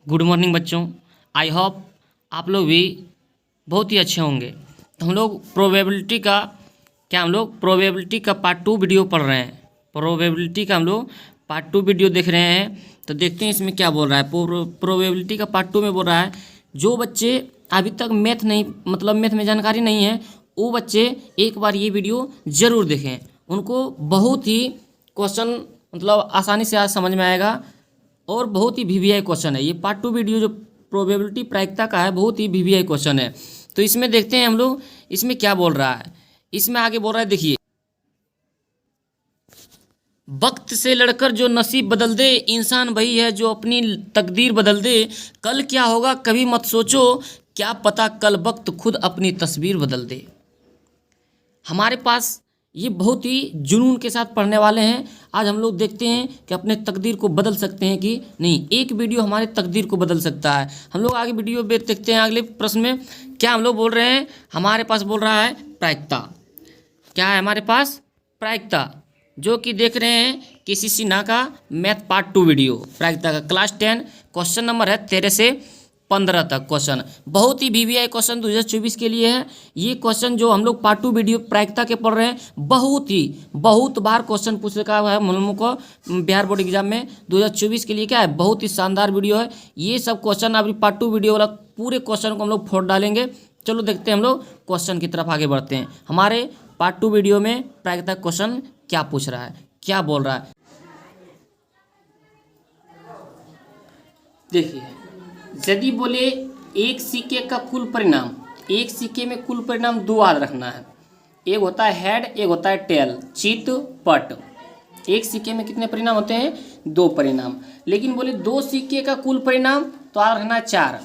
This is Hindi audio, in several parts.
गुड मॉर्निंग बच्चों। आई होप आप लोग भी बहुत ही अच्छे होंगे। तो हम लोग प्रोबेबिलिटी का पार्ट 2 वीडियो पढ़ रहे हैं। प्रोबेबिलिटी का हम लोग पार्ट 2 वीडियो देख रहे हैं। तो देखते हैं इसमें क्या बोल रहा है। प्रोबेबिलिटी का पार्ट 2 में बोल रहा है जो बच्चे अभी तक मैथ में जानकारी नहीं है वो बच्चे एक बार ये वीडियो ज़रूर देखें। उनको बहुत ही क्वेश्चन आसानी से आज समझ में आएगा और बहुत ही वीवीआई क्वेश्चन है। ये पार्ट 2 वीडियो जो प्रोबेबिलिटी प्रायिकता का है बहुत ही वीवीआई क्वेश्चन है। तो इसमें देखते हैं हम लोग इसमें क्या बोल रहा है। इसमें आगे बोल रहा है, देखिए, वक्त से लड़कर जो नसीब बदल दे, इंसान वही है जो अपनी तकदीर बदल दे। कल क्या होगा कभी मत सोचो, क्या पता कल वक्त खुद अपनी तस्वीर बदल दे। हमारे पास ये बहुत ही जुनून के साथ पढ़ने वाले हैं। आज हम लोग देखते हैं कि अपने तकदीर को बदल सकते हैं कि नहीं। एक वीडियो हमारे तकदीर को बदल सकता है। हम लोग आगे वीडियो में देखते हैं। अगले प्रश्न में क्या हम लोग बोल रहे हैं, हमारे पास बोल रहा है प्रायिकता। क्या है हमारे पास? प्रायिकता, जो कि देख रहे हैं किसी सिन्हा का मैथ पार्ट 2 वीडियो प्रायिकता का क्लास 10। क्वेश्चन नंबर है 13 से 15 तक क्वेश्चन। बहुत ही वीवीआई क्वेश्चन 2024 के लिए है। ये क्वेश्चन जो हम लोग पार्ट 2 वीडियो प्रायिकता के पढ़ रहे हैं बहुत बार क्वेश्चन पूछ रखा है हम लोगों को बिहार बोर्ड एग्जाम में 2024 के लिए। क्या है, बहुत ही शानदार वीडियो है। ये सब क्वेश्चन अभी पार्ट 2 वीडियो वाला पूरे क्वेश्चन को हम लोग फोड़ डालेंगे। चलो देखते हैं हम लोग क्वेश्चन की तरफ आगे बढ़ते हैं। हमारे पार्ट 2 वीडियो में प्रायिकता क्वेश्चन क्या पूछ रहा है, क्या बोल रहा है, देखिए। यदि बोले एक सिक्के का कुल परिणाम, एक सिक्के में कुल परिणाम 2 याद रखना है। एक होता है हेड, एक होता है टेल, चित पट। एक सिक्के में कितने परिणाम होते हैं? 2 परिणाम। लेकिन बोले 2 सिक्के का कुल परिणाम तो याद रखना है 4।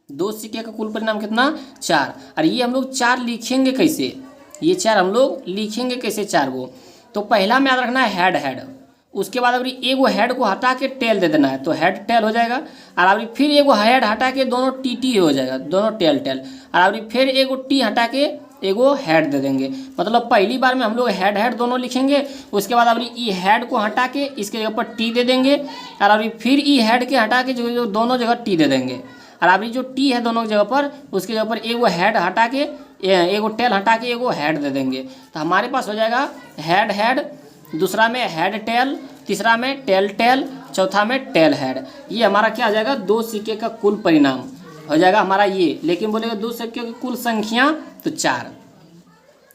2 सिक्के का कुल परिणाम कितना? 4। और ये हम लोग 4 लिखेंगे कैसे? ये 4 हम लोग लिखेंगे कैसे 4 को? तो पहला में याद रखना है हेड। उसके बाद अभी एगो हेड को हटा के टेल दे देना है तो हेड टेल हो जाएगा। और अभी फिर एगो हेड हटा के दोनों टी हो जाएगा, दोनों टेल। और अभी फिर एगो टी हटा के एगो हेड दे देंगे। मतलब पहली बार में हम लोग हेड दोनों लिखेंगे। उसके बाद अभी ई हेड को हटा के इसके जगह पर टी दे देंगे। और अभी फिर ई हेड के हटा के जो दोनों जगह टी दे देंगे। और अभी जो टी है दोनों जगह पर, उसके जगह पर एगो हेड हटा के एगो टेल हटा के एगो हेड दे देंगे। तो हमारे पास हो जाएगा हेड, दूसरा में हेड टेल, तीसरा में टेल, चौथा में टेल हेड। ये हमारा क्या हो जाएगा? 2 सिक्के का कुल परिणाम हो जाएगा हमारा ये। लेकिन बोलेगा 2 सिक्के की कुल संख्या तो 4।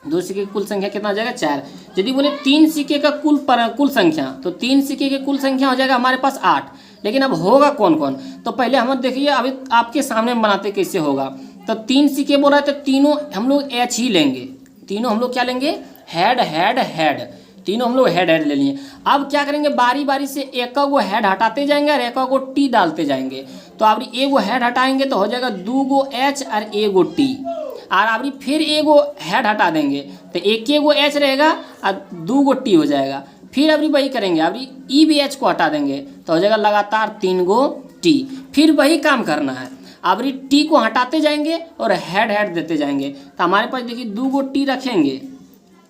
2 सिक्के की कुल संख्या कितना हो जाएगा? 4। यदि बोले 3 सिक्के का कुल संख्या तो 3 सिक्के की कुल संख्या हो जाएगा हमारे पास 8। लेकिन अब होगा कौन कौन? तो पहले हम देखिए अभी आपके सामने बनाते कैसे होगा। तो 3 सिक्के बोल रहा है तो तीनों हम लोग एच ही लेंगे। तीनों हम लोग क्या लेंगे? हेड। तीनों हम लोग हेड ले लिए। अब क्या करेंगे, बारी बारी से एक गो हेड हटाते जाएंगे और एक गो टी डालते जाएंगे। तो अब एगो हेड हटाएंगे तो हो जाएगा 2 गो एच और एगो टी। और अभी फिर एगो हेड हटा देंगे तो एक एगो एच रहेगा और 2 गो टी हो जाएगा। फिर अभी वही करेंगे, अभी ई भी एच को हटा देंगे तो हो जाएगा लगातार 3 गो टी। फिर वही काम करना है, अभी टी को हटाते जाएंगे और हेड देते जाएंगे। तो हमारे पास देखिए 2 गो टी रखेंगे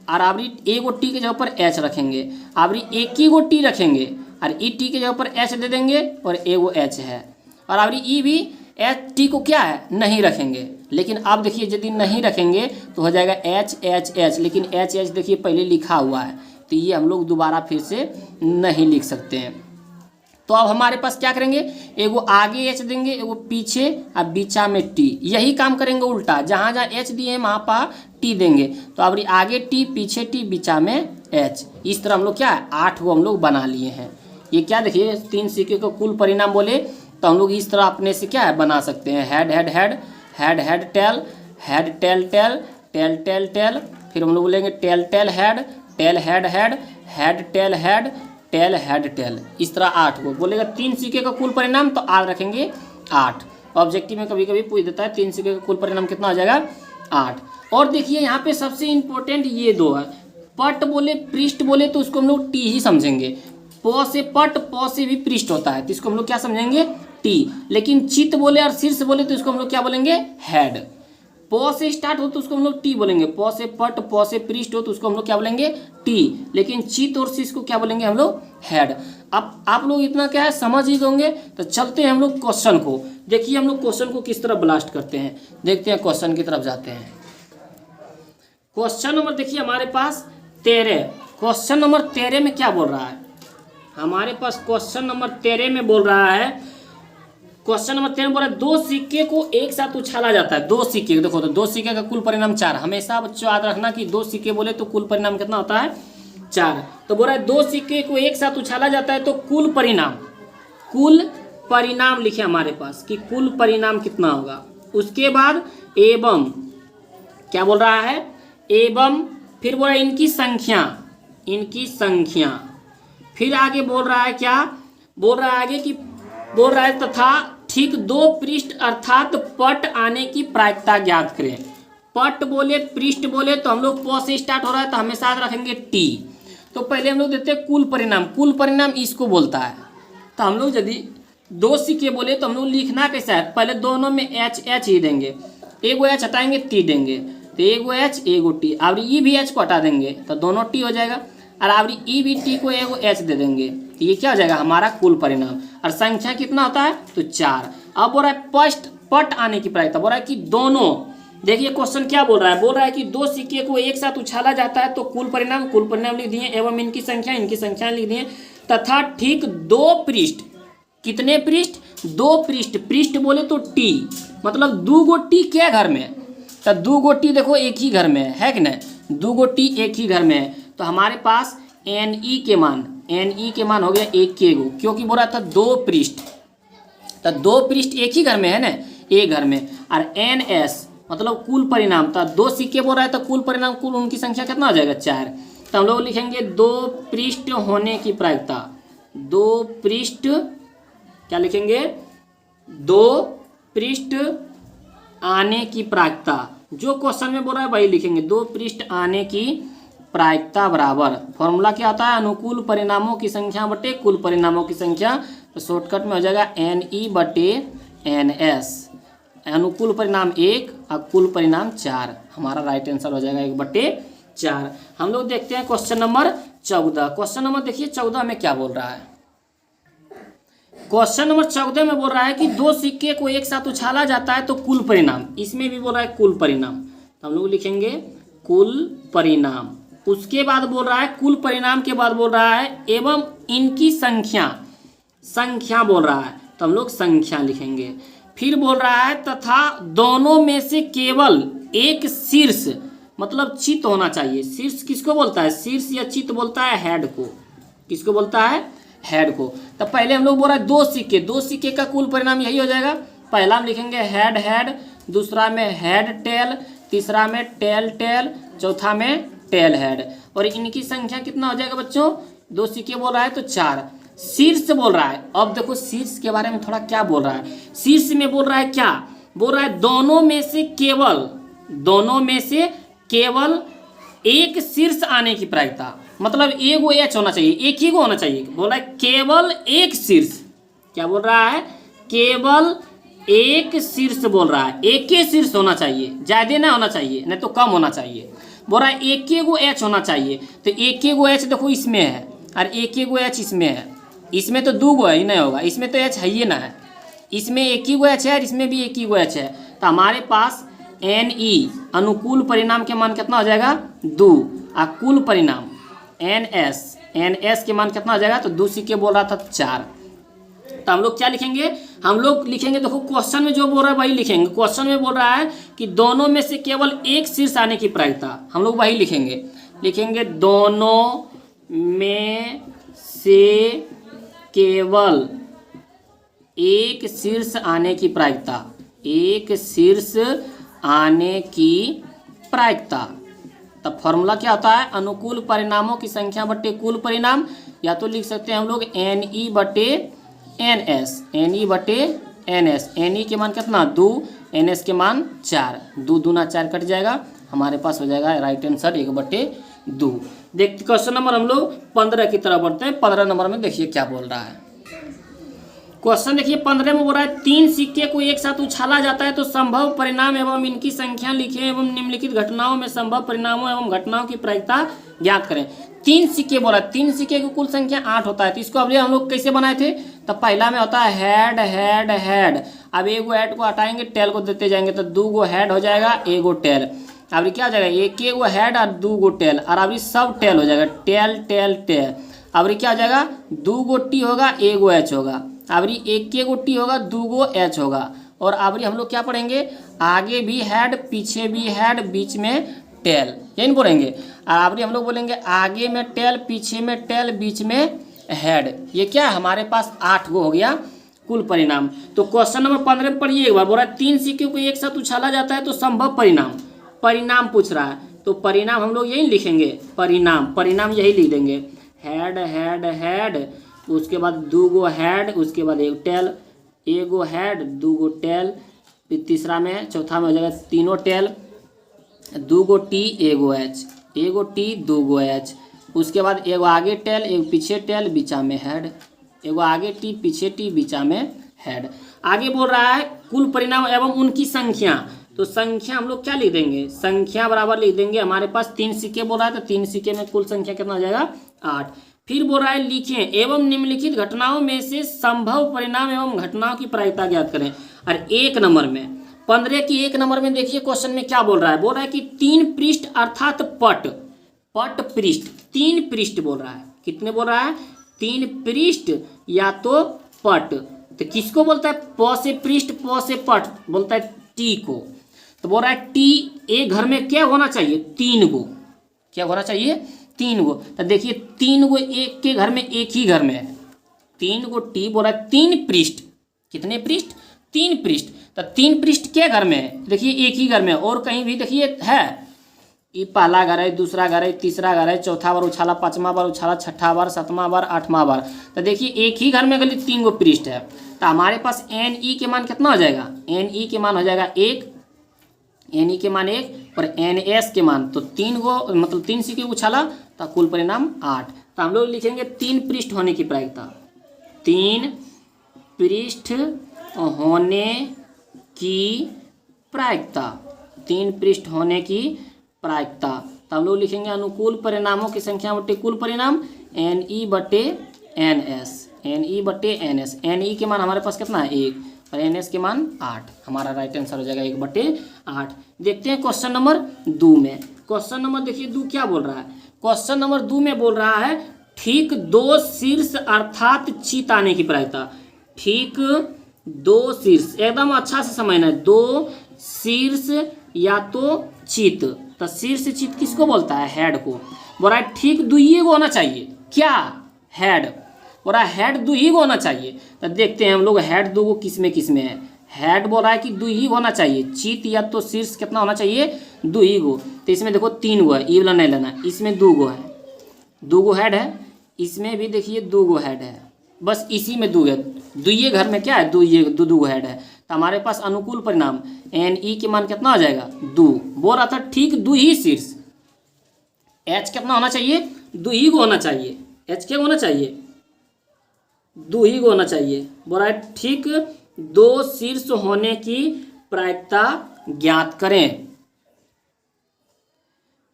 और अभी एगो टी के जगह पर एच रखेंगे। अभी एक ही गो टी रखेंगे और ई टी के जगह पर एच दे देंगे और एगो एच है। और अभी ई भी एच टी को क्या है? नहीं रखेंगे। लेकिन अब देखिए यदि नहीं रखेंगे तो हो जाएगा एच। लेकिन एच देखिए पहले लिखा हुआ है तो ये हम लोग दोबारा फिर से नहीं लिख सकते हैं। तो अब हमारे पास क्या करेंगे, एगो आगे एच देंगे, एगो पीछे और बीचा में टी। यही काम करेंगे उल्टा, जहाँ जहाँ एच दिए हैं वहाँ पर टी देंगे। तो अब आगे टी, पीछे टी, बीचा में एच। इस तरह हम लोग क्या है 8 गो हम लोग बना लिए हैं। ये क्या देखिए 3 सिक्के का कुल परिणाम बोले तो हम लोग इस तरह अपने से क्या है बना सकते हैं। Head tail. फिर हम लोग बोलेंगे टेल हेड, टेल हेड। इस तरह 8 को बोलेगा 3 सिक्के का कुल परिणाम तो आज रखेंगे 8। ऑब्जेक्टिव में कभी कभी पूछ देता है 3 सिक्के का कुल परिणाम कितना हो जाएगा? 8। और देखिए यहाँ पे सबसे इंपॉर्टेंट ये 2 है। पट बोले पृष्ठ बोले तो उसको हम लोग टी ही समझेंगे। प से पट, प से भी पृष्ठ होता है तो इसको हम लोग क्या समझेंगे? टी। लेकिन चित बोले और शीर्ष बोले तो इसको हम लोग क्या बोलेंगे? हेड। प से स्टार्ट हो तो उसको हम लोग टी बोलेंगे। प से पट, प से पृष्ठ हो तो उसको हम लोग क्या बोलेंगे? टी। लेकिन चित और शीर्ष को क्या बोलेंगे हम लोग? हेड। अब आप लोग इतना क्या है समझ ही होंगे। तो चलते हैं हम लोग क्वेश्चन को। देखिए हम लोग क्वेश्चन को किस तरह ब्लास्ट करते हैं, देखते हैं क्वेश्चन की तरफ जाते हैं। क्वेश्चन नंबर देखिए हमारे पास 13। क्वेश्चन नंबर 13 में क्या बोल रहा है हमारे पास? क्वेश्चन नंबर 13 में बोल रहा है, क्वेश्चन नंबर 13 बोल रहा है 2 सिक्के को एक साथ उछाला जाता है। 2 सिक्के देखो, तो 2 सिक्के का कुल परिणाम 4। हमेशा बच्चों याद रखना कि 2 सिक्के बोले तो कुल परिणाम कितना होता है? 4। तो बोल रहा है 2 सिक्के को एक साथ उछाला जाता है तो कुल परिणाम लिखे हमारे पास कि कुल परिणाम कितना होगा। उसके बाद एवं क्या बोल रहा है? एवं फिर बोल रहा है इनकी संख्या। फिर आगे बोल रहा है क्या? बोल रहा है आगे कि बोल रहा है तथा ठीक 2 पृष्ठ अर्थात पट आने की प्रायिकता ज्ञात करें। पट बोले पृष्ठ बोले तो हम लोग प से स्टार्ट हो रहा है तो हमेशा याद रखेंगे टी। तो पहले हम लोग देते हैं कुल परिणाम इसको बोलता है। तो हम लोग यदि 2 सिक्के बोले तो हम लोग लिखना कैसा है? पहले दोनों में एच ही देंगे, एगो एच हटाएंगे टी देंगे, तो एगो एच एगो टी। अब ई भी एच को हटा देंगे तो दोनों टी हो जाएगा, और अब ई भी टी को एगो एच दे देंगे तो ये क्या हो जाएगा? हमारा कुल परिणाम। और संख्या कितना होता है? तो 4। अब बोल रहा है पट आने की प्रायिकता। बोल रहा है कि दोनों, देखिए क्वेश्चन क्या बोल रहा है? बोल रहा है कि 2 सिक्के को एक साथ उछाला जाता है तो कुल परिणाम लिख दिए, एवं इनकी संख्या लिख दिए, तथा ठीक 2 पृष्ठ। कितने पृष्ठ? 2 पृष्ठ। पृष्ठ बोले तो टी, मतलब 2 गो टी क्या घर में? तो 2 गो टी देखो एक ही घर में है कि नहीं? 2 गो टी एक ही घर में है। तो हमारे पास NE के मान हो गया 1 के गो, क्योंकि बोल रहा था 2 पृष्ठ। तो 2 पृष्ठ एक ही घर में है ना, एक घर में। और NS मतलब कुल परिणाम, तो 2 सिक्के बोल रहा है तो कुल परिणाम कुल उनकी संख्या कितना हो जाएगा? 4। तो हम लोग लिखेंगे 2 पृष्ठ होने की प्रायिकता। 2 पृष्ठ क्या लिखेंगे? 2 पृष्ठ आने की प्रायिकता। जो क्वेश्चन में बोल रहा है वही लिखेंगे। 2 पृष्ठ आने की प्रायिकता बराबर फॉर्मूला क्या होता है? अनुकूल परिणामों की संख्या बटे कुल परिणामों की संख्या। तो शॉर्टकट में हो जाएगा NE बटे NS। अनुकूल परिणाम 1 और कुल परिणाम 4। हमारा राइट आंसर हो जाएगा 1 बटे 4। हम लोग देखते हैं क्वेश्चन नंबर 14। क्वेश्चन नंबर देखिए 14 में क्या बोल रहा है? क्वेश्चन नंबर 14 में बोल रहा है कि 2 सिक्के को एक साथ उछाला जाता है तो कुल परिणाम। इसमें भी बोल रहा है कुल परिणाम, तो हम लोग लिखेंगे कुल परिणाम। उसके बाद बोल रहा है कुल परिणाम के बाद बोल रहा है एवं इनकी संख्या बोल रहा है, तो हम लोग संख्या लिखेंगे। फिर बोल रहा है तथा दोनों में से केवल एक शीर्ष मतलब चित होना चाहिए। शीर्ष किसको बोलता है? शीर्ष या चित बोलता है हेड को। किसको बोलता है? हेड को। तो पहले हम लोग बोल रहा है 2 सिक्के का कुल परिणाम यही हो जाएगा। पहला हम लिखेंगे हेड, दूसरा में हेड टेल, तीसरा में टेल, चौथा में टेल हेड। और इनकी संख्या कितना हो जाएगा बच्चों? 2 सिक्के बोल रहा है तो 4। शीर्ष बोल रहा है, अब देखो शीर्ष के बारे में थोड़ा क्या बोल रहा है। शीर्ष में बोल रहा है क्या? बोल रहा है दोनों में से केवल एक शीर्ष आने की प्रायिकता, मतलब एगो एच होना चाहिए, एक ही को होना चाहिए। बोल रहा है केवल एक शीर्ष। क्या बोल रहा है? केवल एक शीर्ष बोल रहा है, एक ही शीर्ष होना चाहिए, ज्यादा ना होना चाहिए, नहीं तो कम होना चाहिए। बोल रहा है एक ही गो एच होना चाहिए, तो एक ही गो एच देखो इसमें है और एक ही गो एच इसमें है। इसमें तो 2 गो है ही नहीं होगा, इसमें तो एच है ही ना है। इसमें एक ही गो एच है और इसमें भी एक ही गो एच है। तो हमारे पास NE अनुकूल परिणाम के मान कितना हो जाएगा? 2। और कुल परिणाम NS के मान कितना हो जाएगा? तो 2 सिक्के बोल रहा था 4। तो हम लोग क्या लिखेंगे? हम लोग लिखेंगे, देखो क्वेश्चन में जो बोल रहा है वही लिखेंगे। क्वेश्चन में बोल रहा है कि दोनों में से केवल एक शीर्ष आने की प्रायिकता, हम लोग वही लिखेंगे दोनों में से केवल एक शीर्ष आने की प्रायिकता, एक शीर्ष आने की प्रायिकता। तब फॉर्मूला क्या होता है? अनुकूल परिणामों की संख्या बटे कुल परिणाम, या तो लिख सकते हैं हम लोग NE बटे NS। NE बटे NS। NE के मान कितना? 2, NS के मान 4। 2 दूना 4 कट जाएगा, हमारे पास हो जाएगा राइट आंसर 1 बटे 2। देखते क्वेश्चन नंबर हम लोग 15 की तरफ बढ़ते हैं। 15 नंबर में देखिए क्या बोल रहा है। क्वेश्चन देखिए 15 में बोल रहा है 3 सिक्के को एक साथ उछाला जाता है तो संभव परिणाम एवं इनकी संख्या लिखें एवं निम्नलिखित घटनाओं में संभव परिणामों एवं घटनाओं की प्रायिकता ज्ञात करें। 3 सिक्के बोला, 3 सिक्के की कुल संख्या 8 होता है। तो इसको अब हम लोग कैसे बनाए थे, तो पहला में होता है हेड हेड हेड। अब एगो हेड को हटाएंगे, टेल को देते जाएंगे, तो 2 गो हेड हो जाएगा, एगो टेल। अब क्या हो जाएगा, एक एगो हेड और 2 गो टेल, और अब सब टेल हो जाएगा, टेल टेल टेल। अब क्या हो जाएगा, 2 गो टी होगा, एगो एच होगा। अब एक एगो टी होगा, 2 गो एच होगा। और अब हम लोग क्या पढ़ेंगे, आगे भी हेड, पीछे भी हेड, बीच में टेल, यही नहीं बोलेंगे। अब हम लोग बोलेंगे आगे में टेल, पीछे में टेल, बीच में हेड। ये क्या है, हमारे पास 8 गो हो गया कुल परिणाम। तो क्वेश्चन नंबर 15 पढ़िए एक बार। बोल रहा है 3 सिक्कों को एक साथ उछाला जाता है तो संभव परिणाम, परिणाम पूछ रहा है। तो परिणाम हम लोग यही लिखेंगे, परिणाम, परिणाम यही लिख देंगे, हेड हेड हेड, उसके बाद 2 गो हेड, उसके बाद एक टेल, एगो हेड, 2 गो टेल, फिर तीसरा में, चौथा में हो जाएगा तीनों टेल, 2 गो टी, एगो एच, एगो टी, 2 गो एच। उसके बाद एगो आगे टेल, एगो पीछे टेल, बीचा में हेड, एगो आगे टी, पीछे टी, बीचा में हेड। आगे बोल रहा है कुल परिणाम एवं उनकी संख्या। तो संख्या हम लोग क्या लिख देंगे, संख्या बराबर लिख देंगे, हमारे पास 3 सिक्के बोल रहा है, तो 3 सिक्के में कुल संख्या कितना हो जाएगा, 8। फिर बोल रहा है लिखें एवं निम्नलिखित घटनाओं में से संभव परिणाम एवं घटनाओं की प्रायिकता ज्ञात करें। और 1 नंबर में, 15 की 1 नंबर में देखिए क्वेश्चन में क्या बोल रहा है, बोल रहा है कि 3 पृष्ठ अर्थात पट, पट पृष्ठ, 3 पृष्ठ बोल रहा है। कितने बोल रहा है, 3 पृष्ठ या तो पट। तो किसको बोलता है, प से पृष्ठ, प से पट, बोलता है टी को। तो बोल रहा है टी, एक घर में क्या होना चाहिए, 3 गो, क्या होना चाहिए, 3 गो। तो देखिए 3 गो एक के घर में, एक ही घर में है, 3 गो टी। बोल रहा है 3 पृष्ठ, कितने पृष्ठ, 3 पृष्ठ। तो 3 पृष्ठ क्या घर में है, देखिए एक ही घर में, और कहीं भी देखिए है, ये पहला घर है, दूसरा घर है, तीसरा घर है, चौथा बार उछाला, 5वां बार उछाला, 6ठा बार, 7वां बार, 8वां बार। तो देखिए एक ही घर में अगर 3 गो पृष्ठ है, तो हमारे पास एन ई के मान कितना हो जाएगा, एन ई के मान हो जाएगा 1, एन ई के मान 1, और एन एस के मान, तो 3 गो मतलब 3 सिक्के उछाला, तो कुल परिणाम 8। तो हम लोग लिखेंगे 3 पृष्ठ होने की प्रायिकता, 3 पृष्ठ होने की प्रायिकता, 3 पृष्ठ होने की प्रायिकता। तो हम लोग लिखेंगे अनुकूल परिणामों की संख्या बटे कुल परिणाम, एन ई बटे एन एस, एन ई बटे एन एस। एन ई के मान हमारे पास कितना है, 1, और एन एस के मान 8। हमारा राइट आंसर हो जाएगा 1/8। देखते हैं क्वेश्चन नंबर 2 में। क्वेश्चन नंबर देखिए 2 क्या बोल रहा है, क्वेश्चन नंबर 2 में बोल रहा है ठीक 2 शीर्ष अर्थात चित आने की प्रायिकता। ठीक 2 शीर्ष, एकदम अच्छा से समझना है, 2 शीर्ष या तो चित। तो शीर्ष चित किसको बोलता है, हेड को। बोल रहा है ठीक 2 ही होना चाहिए, क्या, हेड। बोल रहा है हेड 2 ही होना चाहिए। तो देखते हैं हम लोग हेड 2 किस में है। हेड बोल रहा है कि 2 ही होना चाहिए, चित या तो शीर्ष कितना होना चाहिए, 2 ही गो। तो इसमें देखो 3 गो है, ये वाला नहीं लेना, इसमें 2 गो है, 2 गो हेड है, इसमें भी देखिए 2 गो हेड है, बस इसी में 2 है, 2 ये घर में क्या है, 2 गो हेड है। तो हमारे पास अनुकूल परिणाम एन ई के मान कितना हो जाएगा, 2। बोल रहा था ठीक 2 ही शीर्ष, एच कितना होना चाहिए, 2 ही गो होना चाहिए, एच क्या होना चाहिए, 2 ही गो होना चाहिए। बोल रहा है ठीक 2 शीर्ष होने की प्रायिकता ज्ञात करें।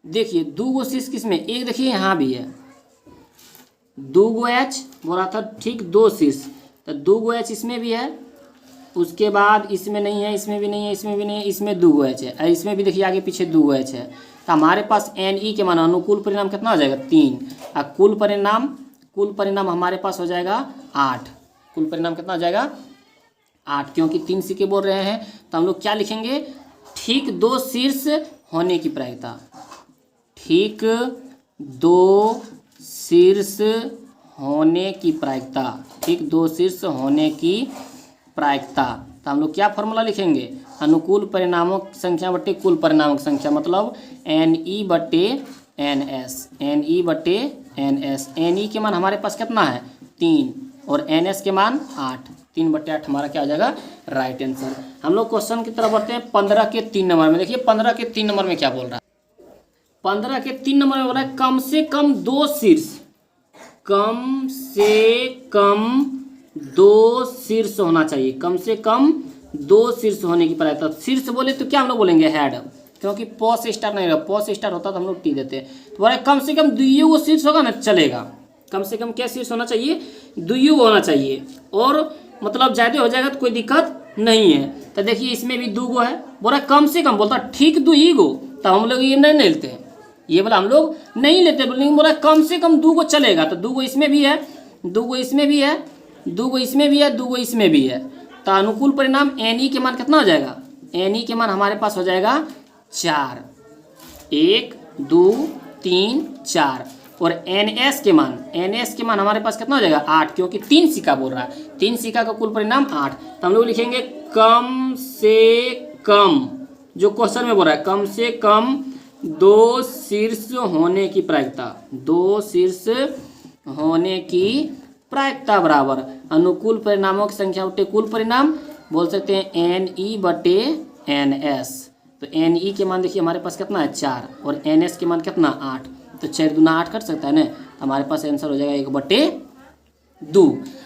देखिए 2 गो शीर्ष किसमें, एक देखिए यहाँ भी है 2 गो एच। बोला था ठीक 2 शीर्ष, तो 2 गो एच इसमें भी है, उसके बाद इसमें नहीं है, इसमें भी नहीं है, इसमें भी नहीं है, इसमें 2 गो एच है, और इसमें भी देखिए आगे पीछे 2 गो एच है। तो हमारे पास एन ई के मान अनुकूल परिणाम कितना हो जाएगा, 3, और कुल परिणाम हमारे पास हो जाएगा 8। कुल परिणाम कितना हो जाएगा, 8, क्योंकि 3 सिक्के बोल रहे हैं। तो हम लोग क्या लिखेंगे, ठीक 2 शीर्ष होने की प्रायिकता, ठीक 2 शीर्ष होने की प्रायिकता, ठीक 2 शीर्ष होने की प्रायिकता। तो हम लोग क्या फॉर्मूला लिखेंगे, अनुकूल परिणामों की संख्या बटे कुल परिणामों की संख्या, मतलब एन ई बटे एन एस, एन ई बटे एन एस। एन ई के मान हमारे पास कितना है, 3, और एन एस के मान 8, 3/8 हमारा क्या आ जाएगा, राइट आंसर। हम लोग क्वेश्चन की तरफ बढ़ते हैं 15 के 3 नंबर में। देखिए 15 के 3 नंबर में क्या बोल रहा है, 15 के 3 नंबर में बोल रहा है कम से कम 2 शीर्ष, कम से कम 2 शीर्ष होना चाहिए, कम से कम 2 शीर्ष होने की प्रायिकता। शीर्ष बोले तो क्या हम लोग बोलेंगे, हेड। क्योंकि प से स्टार्ट नहीं रहा, प से स्टार्ट होता तो हम लोग टी देते हैं। तो बोला कम से कम दुइयो वो शीर्ष होगा ना चलेगा, कम से कम क्या शीर्ष होना चाहिए, दुइयो होना चाहिए, और मतलब ज़्यादा हो जाएगा तो कोई दिक्कत नहीं है। तो देखिए इसमें भी 2 गो है, बोला कम से कम, बोलता ठीक 2 ही गो, तो हम लोग ये नहीं लेते हैं, ये बोला हम लोग नहीं लेते, लेकिन बोला कम से कम 2 गो चलेगा। तो 2 गो इसमें भी है, 2 गो इसमें भी है, 2 गो इसमें भी है, 2 गो इसमें भी है। तो अनुकूल परिणाम एन ई के मान कितना हो जाएगा, एन ई के मान हमारे पास हो जाएगा 4, 1 2 3 4, और एन एस के मान हमारे पास कितना हो जाएगा 8, क्योंकि 3 सिक्का बोल रहा है, 3 सिक्का का कुल परिणाम 8। तो हम लोग लिखेंगे कम से कम, जो क्वेश्चन में बोल रहा है कम से कम 2 शीर्ष होने की प्रायिकता, 2 शीर्ष होने की प्रायिकता बराबर अनुकूल परिणामों की संख्या बटे कुल परिणाम, बोल सकते हैं एन ई बटे एन एस। तो एन ई के मान देखिए हमारे पास कितना है 4, और एन एस के मान कितना 8, तो 4 दूना 8 कर सकता है ना, हमारे पास आंसर हो जाएगा 1/2।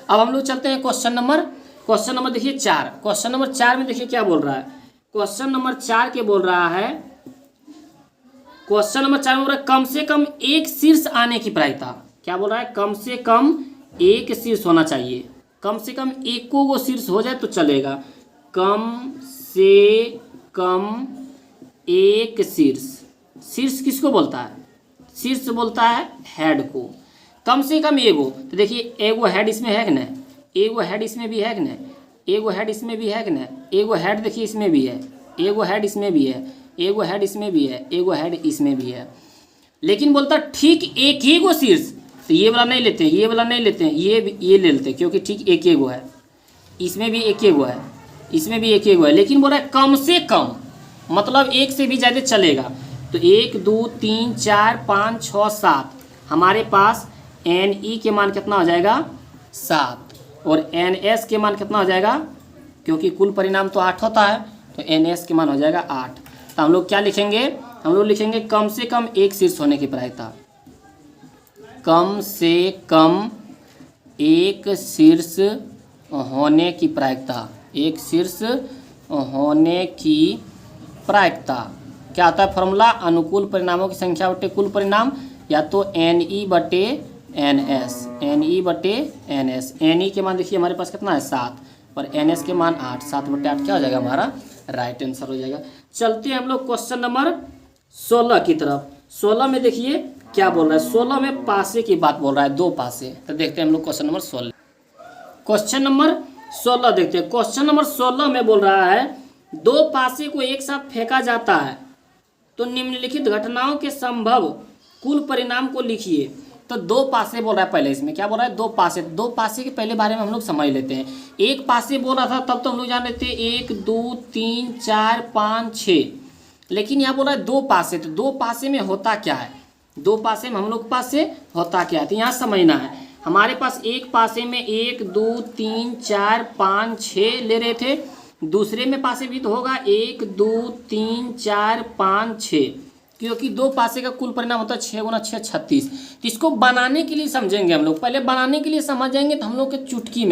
अब हम लोग चलते हैं क्वेश्चन नंबर देखिए 4। क्वेश्चन नंबर 4 में देखिए क्या बोल रहा है, क्वेश्चन नंबर 4 के बोल रहा है, क्वेश्चन नंबर 4 में बोल रहा है कम से कम 1 शीर्ष आने की प्रायिकता। क्या बोल रहा है, कम से कम 1 शीर्ष होना चाहिए, कम से कम 1 को शीर्ष हो जाए तो चलेगा, कम से कम 1 शीर्ष किसको बोलता है, शीर्ष बोलता है हेड को, कम से कम एगो। तो देखिए एगो हेड इसमें है कि ना, एगो हेड इसमें भी है कि ना, एगो हेड इसमें भी है कि ना, एगो हेड देखिए इसमें भी है, एगो हेड इसमें भी है, एगो हेड इसमें भी है, एगो हेड इसमें भी है, लेकिन बोलता ठीक एक ही गो शीर्ष। तो ये वाला नहीं लेते हैं, ये वाला नहीं लेते हैं, ये ले लेते हैं, क्योंकि ठीक एक ही गो है, इसमें भी एक ही गो है, इसमें भी एक ही गो है, लेकिन बोल रहा है कम से कम, मतलब 1 से भी ज़्यादा चलेगा। तो 1 2 3 4 5 6 7, हमारे पास एन ई के मान कितना हो जाएगा 7, और एन एस के मान कितना हो जाएगा, क्योंकि कुल परिणाम तो 8 होता है, तो एन एस के मान हो जाएगा 8। तो हम लोग क्या लिखेंगे, हम लोग लिखेंगे कम से कम 1 शीर्ष होने की प्रायिकता, कम से कम 1 शीर्ष होने की प्रायिकता, 1 शीर्ष होने की प्रायिकता क्या आता है फॉर्मूला, अनुकूल परिणामों की संख्या बटे कुल परिणाम, या तो एन ई बटे एन एस, एन ई बटे एन एस। एन ई के मान देखिए हमारे पास कितना है 7, और एन एस के मान 8, 7/8 क्या हो जाएगा हमारा राइट आंसर हो जाएगा। चलते हैं हम लोग क्वेश्चन नंबर 16 की तरफ। 16 में देखिए क्या बोल रहा है, 16 में पासे की बात बोल रहा है, 2 पासे। तो देखते हैं हम लोग क्वेश्चन नंबर 16, क्वेश्चन नंबर 16 देखते हैं। क्वेश्चन नंबर 16 में बोल रहा है 2 पासे को एक साथ फेंका जाता है तो निम्नलिखित घटनाओं के संभव कुल परिणाम को लिखिए। तो 2 पासे बोल रहा है, पहले इसमें क्या बोल रहा है 2 पासे। 2 पासे के पहले बारे में हम लोग समझ लेते हैं। 1 पासे बोल रहा था तब तो हम लोग जान लेते 1 2 3 4 5 6, लेकिन यहाँ बोल रहा है 2 पासे। तो 2 पासे में होता क्या है, 2 पासे में हम लोग पास से होता क्या है, तो यहाँ समझना है। हमारे पास एक पासे में 1 2 3 4 5 6 ले रहे थे, दूसरे में पासे भी तो होगा 1 2 3 4 5 6, क्योंकि 2 पासे का कुल परिणाम होता है 6 गुना 6 36। तो इसको बनाने के लिए समझेंगे हम लोग, पहले बनाने के लिए समझेंगे तो हम लोग के चुटकी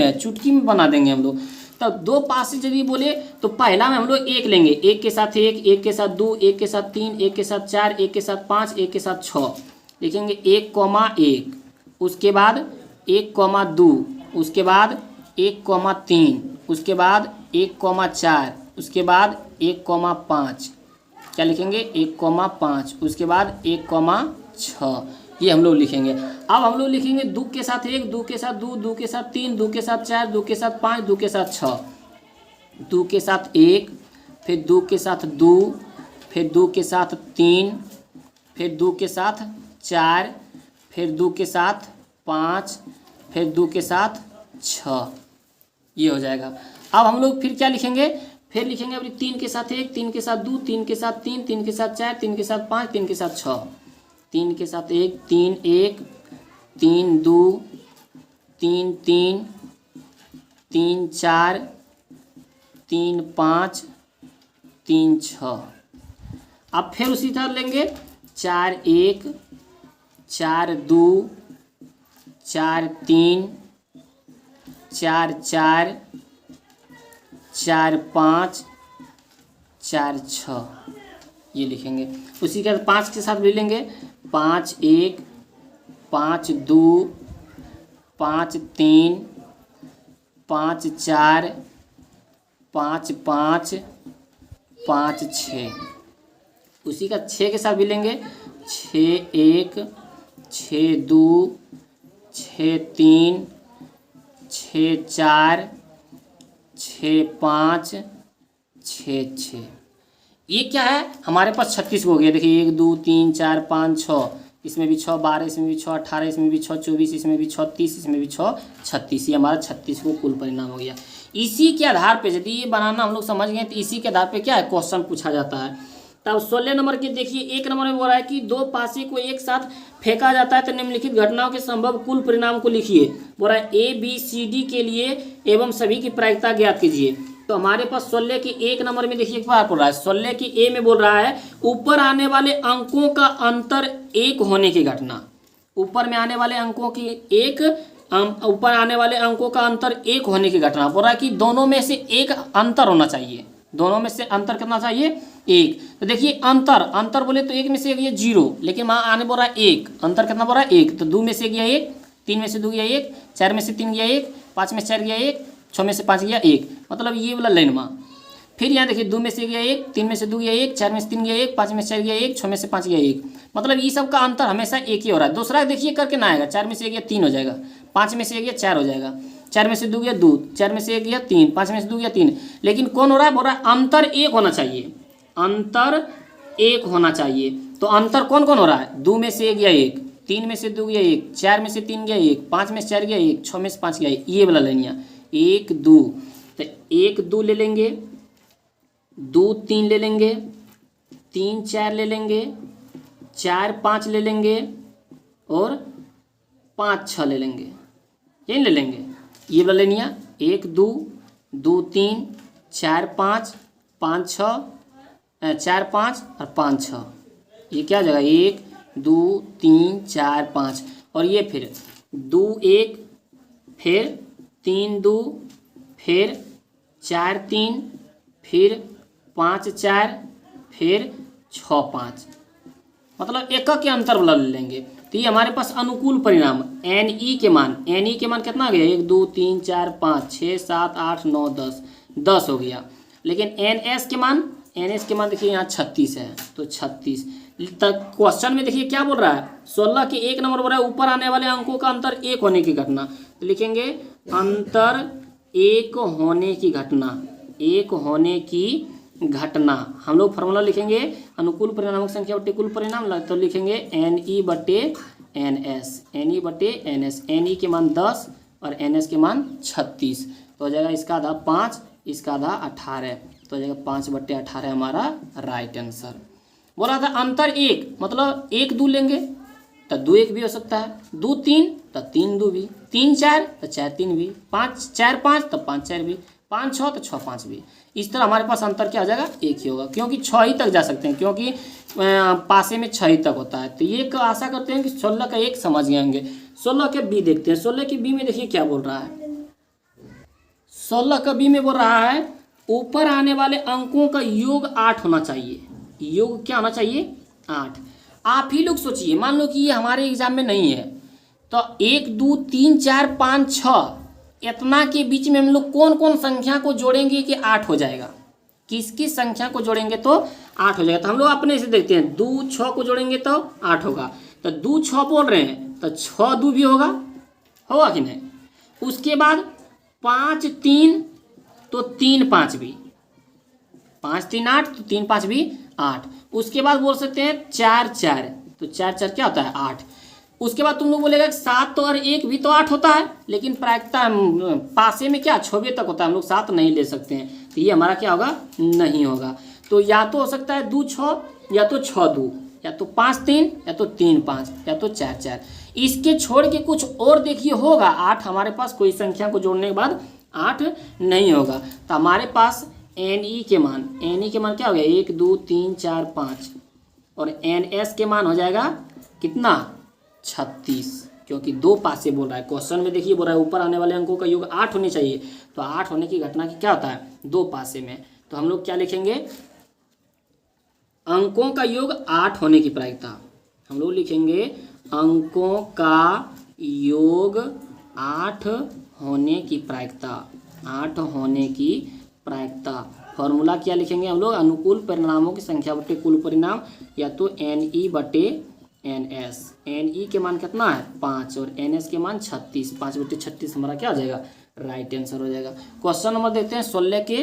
में बना देंगे हम लोग। तब 2 पासे यदि बोले तो पहला में हम लोग 1 लेंगे, 1 के साथ 1, 1 के साथ 2, 1 के साथ 3, 1 के साथ 4, 1 के साथ 5, 1 के साथ 6 लिखेंगे 1,1, उसके बाद 1,2, उसके बाद 1,3, उसके बाद 1,4, उसके बाद 1,5, क्या लिखेंगे 1,5, उसके बाद 1,6, ये हम लोग लिखेंगे। अब हम लोग लिखेंगे 2 के साथ 1, 2 के साथ 2, 2 के साथ 3, 2 के साथ 4, 2 के साथ 5, 2 के साथ 6, 2 के साथ 1, फिर 2 के साथ 2, फिर 2 के साथ 3, फिर 2 के साथ 4, फिर 2 के साथ 5, फिर 2 के साथ 6, ये हो जाएगा। अब हम लोग फिर क्या लिखेंगे, फिर लिखेंगे अभी 3 के साथ 1, 3 के साथ 2, 3 के साथ 3, 3 के साथ 4, 3 के साथ 5, 3 के साथ 6, 3 के साथ 1, 3 1, 3 2, 3 3, 3 4, 3 5, 3 6। अब फिर उसी तरह लेंगे 4 1, 4 2, 4 3, 4 4, 4 5, 4 6, ये लिखेंगे। उसी के बाद 5 के साथ भी लेंगे, 5 1, 5 2, 5 3, 5 4, 5 5, 5 6। उसी का 6 के साथ भी लेंगे, 6 1, 6 2, 6 3, 6 4, 6 5, 6 6। ये क्या है, हमारे पास 36 हो गया। देखिए 1 2 3 4 5 6, इसमें भी 6 12, इसमें भी 6 18, इसमें भी 6 24, इसमें भी 6 30, इसमें भी 6 36। ये हमारा 36 को कुल परिणाम हो गया। इसी के आधार पे यदि ये बनाना हम लोग समझ गए तो इसी के आधार पे क्या है क्वेश्चन पूछा जाता है। तब 16 नंबर के देखिए, 1 नंबर में बोल रहा है कि 2 पासे को एक साथ फेंका जाता है तो निम्नलिखित घटनाओं के संभव कुल परिणाम को लिखिए। बोल रहा है ABCD के लिए एवं सभी की प्रायिकता ज्ञात कीजिए। तो हमारे पास 16 की 1 नंबर में देखिए क्या बोल रहा है, 16 की A में बोल रहा है ऊपर आने वाले अंकों का अंतर 1 होने की घटना। ऊपर में आने वाले अंकों की ऊपर आने वाले अंकों का अंतर 1 होने की घटना। बोल रहा है कि दोनों में से एक अंतर होना चाहिए। दोनों में से अंतर कितना चाहिए, 1। तो देखिए अंतर बोले तो 1 में से गया 0, लेकिन वहाँ आने बोल रहा है 1। अंतर कितना बोल रहा है 1, तो 2 में से गया 1, 3 में से 2 गया 1, 4 में से 3 गया 1, 5 में से 4 गया 1, 6 में से 5 गया 1। मतलब ये वाला लाइन में फिर यहाँ देखिए 2 में से गया 1, 3 में से 2 गया 1, 4 में से 3 गया 1, 5 में से 4 गया 1, 6 में से 5 गया 1। मतलब ये सब का अंतर हमेशा 1 ही हो रहा है। दूसरा देखिए करके ना आएगा, 4 में से गया 3 हो जाएगा, 5 में से गया 4 हो जाएगा, 4 में से 2 गया 2, 4 में से 1 गया 3, 5 में से 2 गया 3। लेकिन कौन हो रहा है, बोल रहा है अंतर 1 होना चाहिए, अंतर 1 होना चाहिए। तो अंतर कौन कौन हो रहा है, 2 में से गया 1, 3 में से 2 गया 1, 4 में से 3 गया 1, 5 में से 4 गया 1, 6 में से 5 गया 1। ये वाला लाइनिया 1 2, तो 1 2 ले लेंगे, 2 3 ले लेंगे, 3 4 ले लेंगे, 4 5 ले लेंगे और 5 6 ले लेंगे। ये ले लेंगे, ये वाला लेनिया 1 2, 2 3, 4 5, 5 6, 4 5 और 5 6। ये क्या हो जाएगा, 1 2 3 4 5। और ये फिर 2 1, फिर 3 2, फिर 4 3, फिर 5 4, फिर 6 5। मतलब एक के अंतर वाला ले लेंगे। तो ये हमारे पास अनुकूल परिणाम NE के मान, NE के मान कितना आ गया, 1 2 3 4 5 6 7 8 9 10, 10 हो गया। लेकिन NS के मान देखिए यहाँ 36 है, तो 36 तक। क्वेश्चन में देखिए क्या बोल रहा है, 16 के 1 नंबर बोल रहा है ऊपर आने वाले अंकों का अंतर 1 होने की घटना। तो लिखेंगे अंतर 1 होने की घटना, 1 होने की घटना। हम लोग फॉर्मूला लिखेंगे अनुकूल परिणामों की संख्या बटे कुल परिणाम, तो लिखेंगे NE बटे NS, NE बटे NS। NE के मान 10 और NS के मान 36। तो हो जाएगा इसका आधा 5, इसका आधा 18, तो हो जाएगा 5 बटे 18 हमारा राइट आंसर। बोला था अंतर 1, मतलब 1 2 लेंगे तो 2 1 भी हो सकता है, 2 3 तो 3 2 भी, 3 4 तो 4 3 भी, 5 4 5 तो 5 4 भी, 5 6 तो 6 5 भी। इस तरह हमारे पास अंतर क्या हो जाएगा, 1 ही होगा, क्योंकि 6 ही तक जा सकते हैं, क्योंकि पासे में 6 ही तक होता है। तो ये आशा करते हैं कि 16 का 1 समझ गए होंगे। 16 के B देखते हैं। 16 के B में देखिए क्या बोल रहा है, 16 का B में बोल रहा है ऊपर आने वाले अंकों का योग 8 होना चाहिए। योग क्या होना चाहिए, 8। आप ही लोग सोचिए, मान लो कि ये हमारे एग्जाम में नहीं है, तो 1 2 3 4 5 6 इतना के बीच में हम लोग कौन कौन संख्या को जोड़ेंगे कि 8 हो जाएगा, किसकी संख्या को जोड़ेंगे तो 8 हो जाएगा। तो हम लोग अपने से देखते हैं, 2 6 को जोड़ेंगे तो 8 होगा। तो 2 6 बोल रहे हैं तो 6 2 भी होगा कि नहीं। उसके बाद 5 3 तो 3 5 भी, 5 3 8 तो 3 5 भी 8। उसके बाद बोल सकते हैं 4 4, तो 4 4 क्या होता है 8। उसके बाद तुम लोग बोलेगा 7 और 1 भी तो 8 होता है, लेकिन प्रायिकता पासे में क्या 6 तक होता है, हम लोग 7 नहीं ले सकते हैं। तो ये हमारा क्या होगा, नहीं होगा। तो या तो हो सकता है 2 6, या तो 6 2, या तो 5 3, या तो 3 5, या तो 4 4। इसके छोड़ के कुछ और देखिए होगा 8। हमारे पास कोई संख्या को जोड़ने के बाद 8 नहीं होगा। तो हमारे पास NE के मान क्या हो गया, 1 2 3 4 5, और NS के मान हो जाएगा कितना, 36, क्योंकि 2 पासे बोल रहा है। क्वेश्चन में देखिए बोल रहा है ऊपर आने वाले अंकों का योग 8 होनी चाहिए, तो 8 होने की घटना की क्या होता है, 2 पासे में। तो हम लोग क्या लिखेंगे, अंकों का योग 8 होने की प्रायिकता। हम लोग लिखेंगे अंकों का योग 8 होने की प्रायिकता, 8 होने की प्रायिकता। फॉर्मूला क्या लिखेंगे हम लोग, अनुकूल परिणामों की संख्या बटे कुल परिणाम, या तो NE बटे NS। NE के मान कितना है 5 और NS के मान 36, 5 बटे 36 हमारा क्या हो जाएगा, राइट आंसर हो जाएगा। क्वेश्चन नंबर देखते हैं 16 के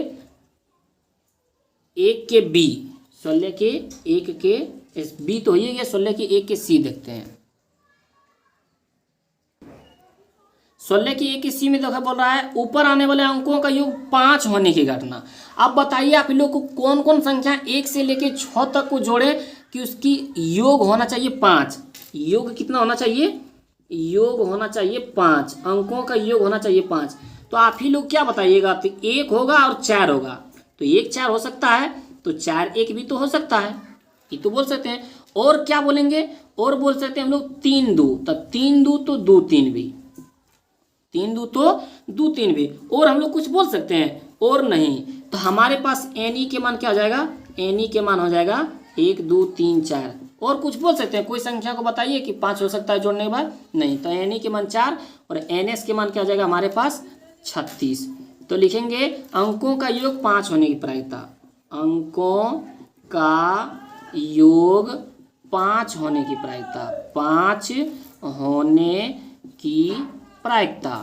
1 के B, 16 के 1 के B तो ही है, 16 के 1 के C देखते हैं। 16 की 1 की C में देखा बोल रहा है ऊपर आने वाले अंकों का योग 5 होने की घटना। अब बताइए आप लोग को कौन कौन संख्या 1 से लेके 6 तक को जोड़े कि उसकी योग होना चाहिए 5। योग कितना होना चाहिए, योग होना चाहिए 5, अंकों का योग होना चाहिए 5। तो आप ही लोग क्या बताइएगा, तो 1 होगा और 4 होगा, तो 1 4 हो सकता है, तो 4 1 भी तो हो सकता है, ये तो बोल सकते हैं। और क्या बोलेंगे, और बोल सकते हैं हम लोग 3 2, तब 3 2 तो 2 3 भी, 3 2 तो 2 3 भी। और हम लोग कुछ बोल सकते हैं, और नहीं तो हमारे पास NE के मान क्या हो जाएगा, NE के मान हो जाएगा 1 2 3 4। और कुछ बोल सकते हैं, कोई संख्या को बताइए कि 5 हो सकता है जोड़ने के बाद, नहीं तो NE के मान 4 और NS के मान क्या हो जाएगा हमारे पास 36। तो लिखेंगे अंकों का योग 5 होने की प्रायिकता, अंकों का योग 5 होने की प्रायिकता, 5 होने की प्रायिकता।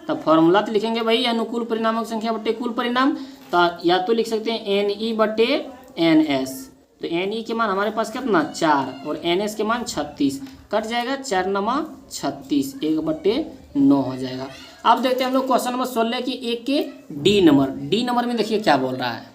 तब फॉर्मूला तो लिखेंगे भाई अनुकूल परिणामों की संख्या बटे कुल परिणाम, तो या तो लिख सकते हैं NE बटे NS। तो NE के मान हमारे पास कितना 4 और NS के मान 36, कट जाएगा 4 नमा 36, 1 बटे 9 हो जाएगा। अब देखते हैं हम लोग क्वेश्चन नंबर 16 की 1 के D नंबर। D नंबर में देखिए क्या बोल रहा है,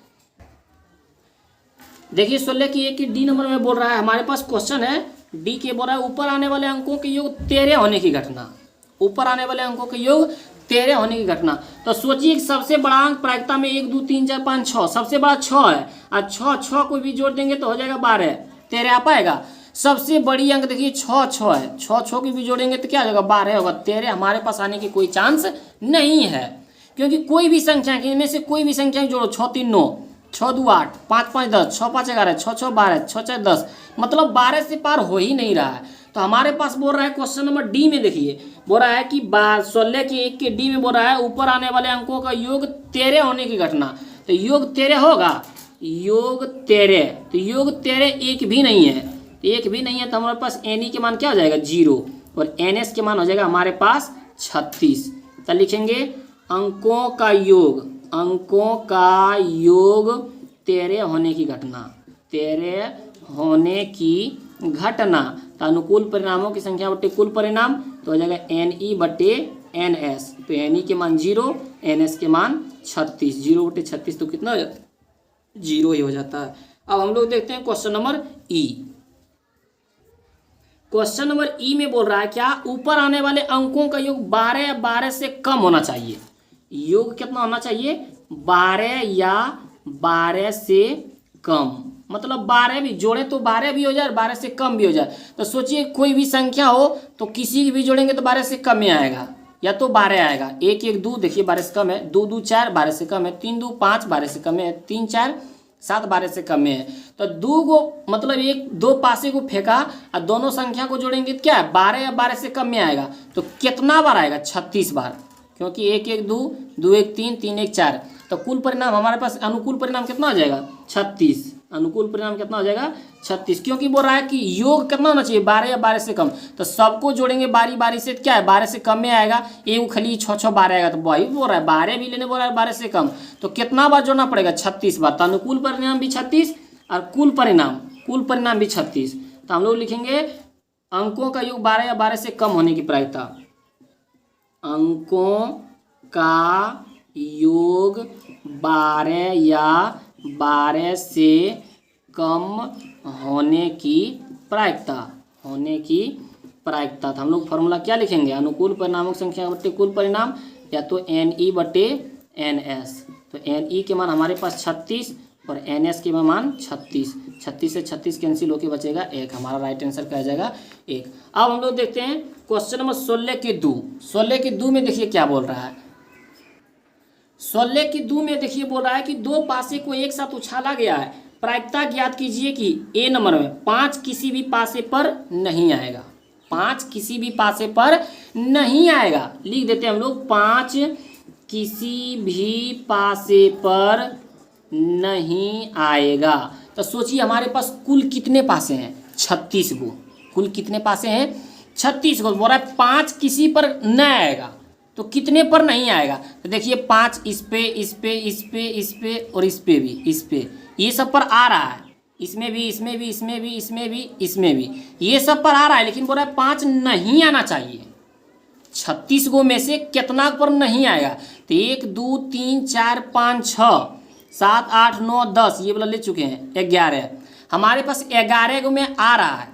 देखिए 16 की 1 की D नंबर में बोल रहा है हमारे पास क्वेश्चन है D के, बोल रहा है ऊपर आने वाले अंकों के योग 13 होने की घटना, ऊपर आने वाले अंकों के योग 13 होने की घटना। तो सोचिए सबसे बड़ा अंक प्रायिकता में 1 2 3 4 5 6, सबसे बड़ा 6 है, और 6 को भी जोड़ देंगे तो हो जाएगा 12, 13 आ पाएगा। सबसे बड़ी अंक देखिए 6 है, 6 की भी जोड़ेंगे तो क्या हो जाएगा 12 होगा, 13 हमारे पास आने की कोई चांस नहीं है, क्योंकि कोई भी संख्या इनमें से कोई भी संख्या जोड़ो, 6 3 9, 6 2 8, 5 5 10, 6 5 11, 6 6 12, 6 6 10, मतलब 12 से पार हो ही नहीं रहा है। तो हमारे पास बोल रहा है क्वेश्चन नंबर D में देखिए, बोल रहा है कि 16 के 1 के D में बोल रहा है ऊपर आने वाले अंकों का योग 13 होने की घटना। तो योग 13 होगा, योग 13, तो योग 13 1 भी नहीं है, 1 भी नहीं है, तो हमारे पास NE के मान क्या हो जाएगा 0 और NS के मान हो जाएगा हमारे पास 36। तो लिखेंगे अंकों का योग, अंकों का योग 13 होने की घटना, 13 होने की घटना। तो अनुकूल परिणामों की संख्या बटे कुल परिणाम, तो हो जाएगा NE बटे NS। तो NE के मान 0, NS के मान 36, 0 बटे 36 तो कितना 0 ही हो जाता है। अब हम लोग देखते हैं question number E। Question number E में बोल रहा है क्या, ऊपर आने वाले अंकों का योग 12 या 12 से कम होना चाहिए। योग कितना होना चाहिए, 12 या 12 से कम, मतलब 12 भी जोड़े तो 12 भी हो जाए, 12 से कम भी हो जाए। तो सोचिए कोई भी संख्या हो तो किसी की भी जोड़ेंगे तो 12 से कम में आएगा, या तो 12 आएगा, 1 1 2 देखिए 12 से कम है, 2 2 4 12 से कम है, 3 2 5 12 से कम है, 3 4 7 12 से कम में है। तो 2 को मतलब 1 2 पासे को फेंका और दोनों संख्या को जोड़ेंगे तो क्या है 12 या 12 से कम में आएगा। तो कितना बार आएगा 36 बार, क्योंकि 1 1 2 2 1 3 3 1 4। तो कुल परिणाम हमारे पास अनुकूल परिणाम कितना हो जाएगा 36, अनुकूल परिणाम कितना हो जाएगा 36, क्योंकि बोल रहा है कि योग कितना होना चाहिए 12 या 12 से कम। तो सबको जोड़ेंगे बारी बारी से, क्या है 12 से कम में आएगा, एक खाली 6 6 12 आएगा, तो वही बोल रहा है 12 भी लेने बोल रहा है 12 से कम, तो कितना बार जोड़ना पड़ेगा 36 बार। तो अनुकूल परिणाम भी 36 और कुल परिणाम भी 36। तो हम लोग लिखेंगे अंकों का योग 12 या 12 से कम होने की प्रायिकता, अंकों का योग 12 या 12 से कम होने की प्रायिकता, तो हम लोग फॉर्मूला क्या लिखेंगे, अनुकूल परिणामों की संख्या बटे कुल परिणाम, या तो NE बटे NS। तो NE के मान हमारे पास 36 और NS के मान 36, 36 से 36 कैंसिल होकर बचेगा 1, हमारा राइट आंसर क्या आ जाएगा 1। अब हम लोग देखते हैं क्वेश्चन नंबर 16 के 2। 16 के 2 में देखिए क्या बोल रहा है, 16 की 2 में देखिए बोल रहा है कि 2 पासे को एक साथ उछाला गया है प्रायिकता ज्ञात कीजिए कि ए नंबर में 5 किसी भी पासे पर नहीं आएगा। 5 किसी भी पासे पर नहीं आएगा, लिख देते हैं हम लोग 5 किसी भी पासे पर नहीं आएगा। तो सोचिए हमारे पास कुल कितने पासे हैं, 36 गो। कुल कितने पासे हैं, 36 गो। बोल रहा है 5 किसी पर न आएगा, तो कितने पर नहीं आएगा? तो देखिए 5 इस पे, इस पे, इस पे, इस पे और इस पे भी, इस पे, ये सब पर आ रहा है। इसमें भी, इसमें भी, इसमें भी, इसमें भी, इसमें भी, ये सब पर आ रहा है। लेकिन बोल रहा है 5 नहीं आना चाहिए। 36 गो में से कितना पर नहीं आएगा? तो 1 2 3 4 5 6 7 8 9 10, ये वाला ले चुके हैं, 11। हमारे पास 11 गो में आ रहा है।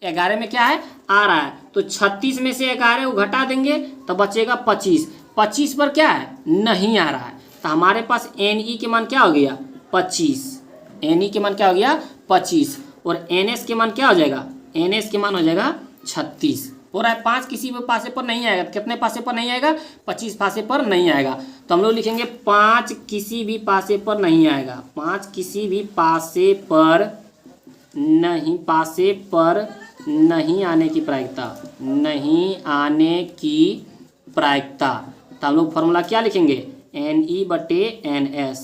11 में क्या है, आ रहा है। तो 36 में से 11 को घटा देंगे तो बचेगा 25। 25 पर क्या है, नहीं आ रहा है। तो हमारे पास NE के मान क्या हो गया, 25। NE के मान क्या हो गया, 25। और NS के मान क्या हो जाएगा, NS के मान हो जाएगा 36। हो रहा है 5 किसी भी पासे पर नहीं आएगा। कितने पासे पर नहीं आएगा, 25 पासे पर नहीं आएगा। तो हम लोग लिखेंगे 5 किसी भी पासे पर नहीं आएगा। 5 किसी भी पासे पर नहीं आने की प्रायिकता, नहीं आने की प्रायिकता। तो हम लोग फॉर्मूला क्या लिखेंगे, NE/NS।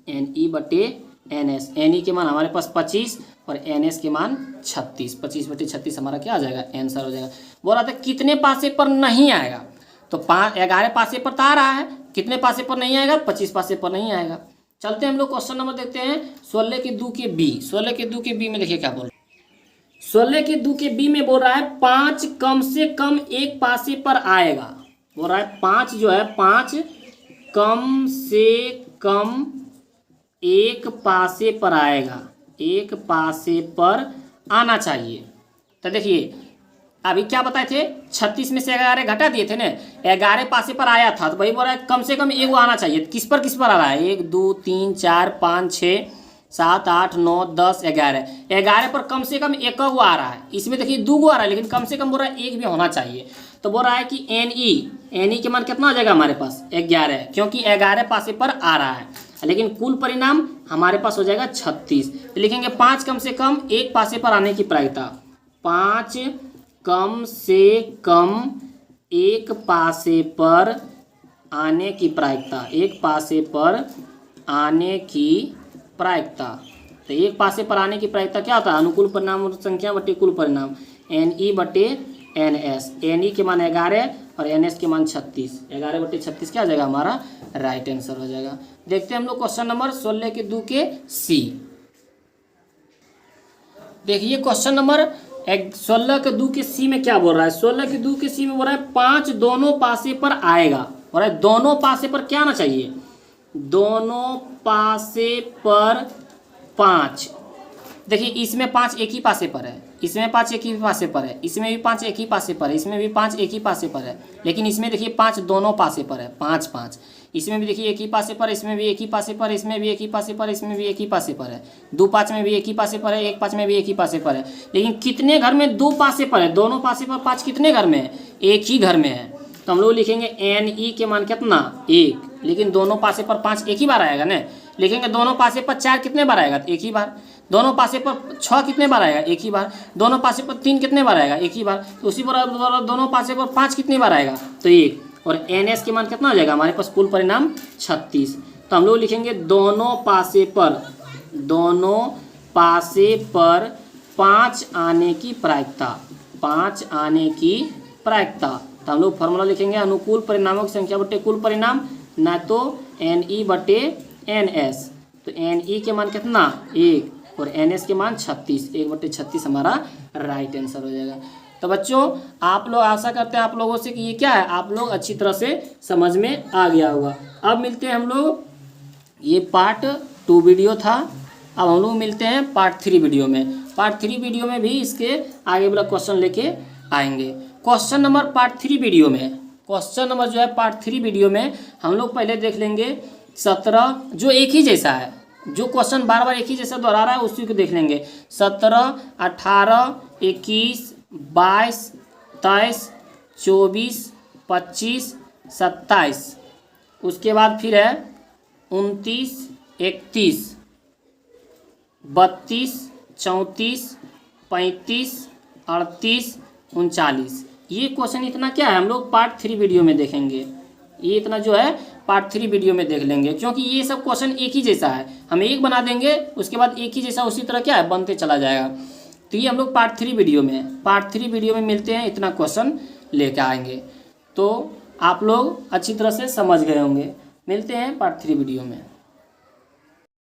NE/NS। NE के मान हमारे पास 25 और NS के मान 36। 25/36 हमारा क्या आ जाएगा, आंसर हो जाएगा। बोल रहा था कितने पासे पर नहीं आएगा, तो 11 पासे पर तो आ रहा है। कितने पासे पर नहीं आएगा, 25 पासे पर नहीं आएगा। चलते हैं हम लोग क्वेश्चन नंबर देखते हैं 16 के 2 के बी। 16 के 2 के बी में देखिए क्या बोल रहा है। 16 के 2 के बी में बोल रहा है 5 कम से कम एक पासे पर आएगा। बोल रहा है 5 जो है, 5 कम से कम एक पासे पर आएगा, एक पासे पर आना चाहिए। तो देखिए अभी क्या बताए थे, 36 में से 11 घटा दिए थे ना, 11 पासे पर आया था। तो वही बोल रहा है कम से कम एक वो आना चाहिए। किस पर आ रहा है, 1 2 3 4 5 6 7 8 9 10 11। 11 पर कम से कम एक वो आ रहा है। इसमें देखिए 2 गो आ रहा है, लेकिन कम से कम बोल रहा है एक भी होना चाहिए। तो बोल रहा है कि NE के मान कितना आ जाएगा हमारे पास, 11, क्योंकि 11 पासे पर आ रहा है। लेकिन कुल परिणाम हमारे पास हो जाएगा 36। तो लिखेंगे 5 कम से कम एक पासे पर आने की प्रायिकता। 5 कम से कम एक पासे पर आने की प्रायिकता, एक पासे पर आने की प्रायिकता। तो एक पासे पर आने की प्रायिकता क्या होता है, अनुकूल परिणाम संख्या बटे कुल परिणाम, NE/NS। NE के मान 11 और NS के मान 36। 11/36 क्या आ जाएगा हमारा, राइट आंसर हो जाएगा। देखते हैं हम लोग क्वेश्चन नंबर 16 के 2 के सी। देखिए क्वेश्चन नंबर 16 के 2 के सी में क्या बोल रहा है। 16 के 2 के सी में बोल रहा है 5 दोनों पासे पर आएगा। बोल रहा है दोनों पासे पर क्या आना चाहिए, दोनों पासे पर 5। देखिए इसमें 5 एक ही पासे पर है, इसमें 5 एक ही पासे पर है, इसमें भी 5 एक ही पासे पर है, इसमें भी 5 एक ही पासे पर है। लेकिन इसमें देखिए 5 दोनों पासे पर है, 5 5। इसमें भी देखिए एक ही पासे पर, इसमें भी एक ही पासे पर, इसमें भी एक ही पासे पर, इसमें भी एक ही पासे पर है। 2 5 में भी एक ही पासे पर है, 1 5 में भी एक ही पासे पर है। लेकिन कितने घर में 2 पासे पर है, दोनों पासे पर 5 कितने घर में है, एक ही घर में है। तो हम लोग लिखेंगे NE के मान कितना, 1। लेकिन दोनों पासे पर 5 एक ही बार आएगा ना। लिखेंगे दोनों पासे पर 4 कितने बार आएगा, एक ही बार। दोनों पासे पर 6 कितने बार आएगा, एक ही बार। दोनों पासे पर 3 कितने बार आएगा, एक ही बार। तो उसी पर दोनों पासे पर 5 कितनी बार आएगा, तो 1। और NS के मान कितना आ जाएगा हमारे पास, कुल परिणाम 36। तो हम लोग लिखेंगे दोनों पासे पर 5 आने की प्रायिकता, 5 आने की प्रायिकता। तो हम लोग फॉर्मूला लिखेंगे अनुकूल परिणामों की संख्या बटे कुल परिणाम, ना तो NE/NS। तो NE के मान कितना, 1 और NS के मान 36। 1/36 हमारा राइट आंसर हो जाएगा। तो बच्चों आप लोग, आशा करते हैं आप लोगों से कि ये क्या है, आप लोग अच्छी तरह से समझ में आ गया होगा। अब मिलते हैं हम लोग, ये पार्ट 2 वीडियो था। अब हम लोग मिलते हैं पार्ट 3 वीडियो में। पार्ट 3 वीडियो में भी इसके आगे वाला क्वेश्चन लेके आएंगे। क्वेश्चन नंबर पार्ट 3 वीडियो में, क्वेश्चन नंबर जो है पार्ट 3 वीडियो में हम लोग पहले देख लेंगे 17, जो एक ही जैसा है, जो क्वेश्चन बार बार एक ही जैसा दोहरा रहा है उसी को देख लेंगे। 17, 18, 21, 22, 23, 24, 25, 27। उसके बाद फिर है 29, 31, 32, 34, 35, 38, 39। ये क्वेश्चन इतना क्या है हम लोग पार्ट 3 वीडियो में देखेंगे। ये इतना जो है पार्ट 3 वीडियो में देख लेंगे, क्योंकि ये सब क्वेश्चन एक ही जैसा है। हम एक बना देंगे, उसके बाद एक ही जैसा उसी तरह क्या है बनते चला जाएगा। तो ये हम लोग पार्ट 3 वीडियो में मिलते हैं, इतना क्वेश्चन लेके आएंगे। तो आप लोग अच्छी तरह से समझ गए होंगे। मिलते हैं पार्ट 3 वीडियो में।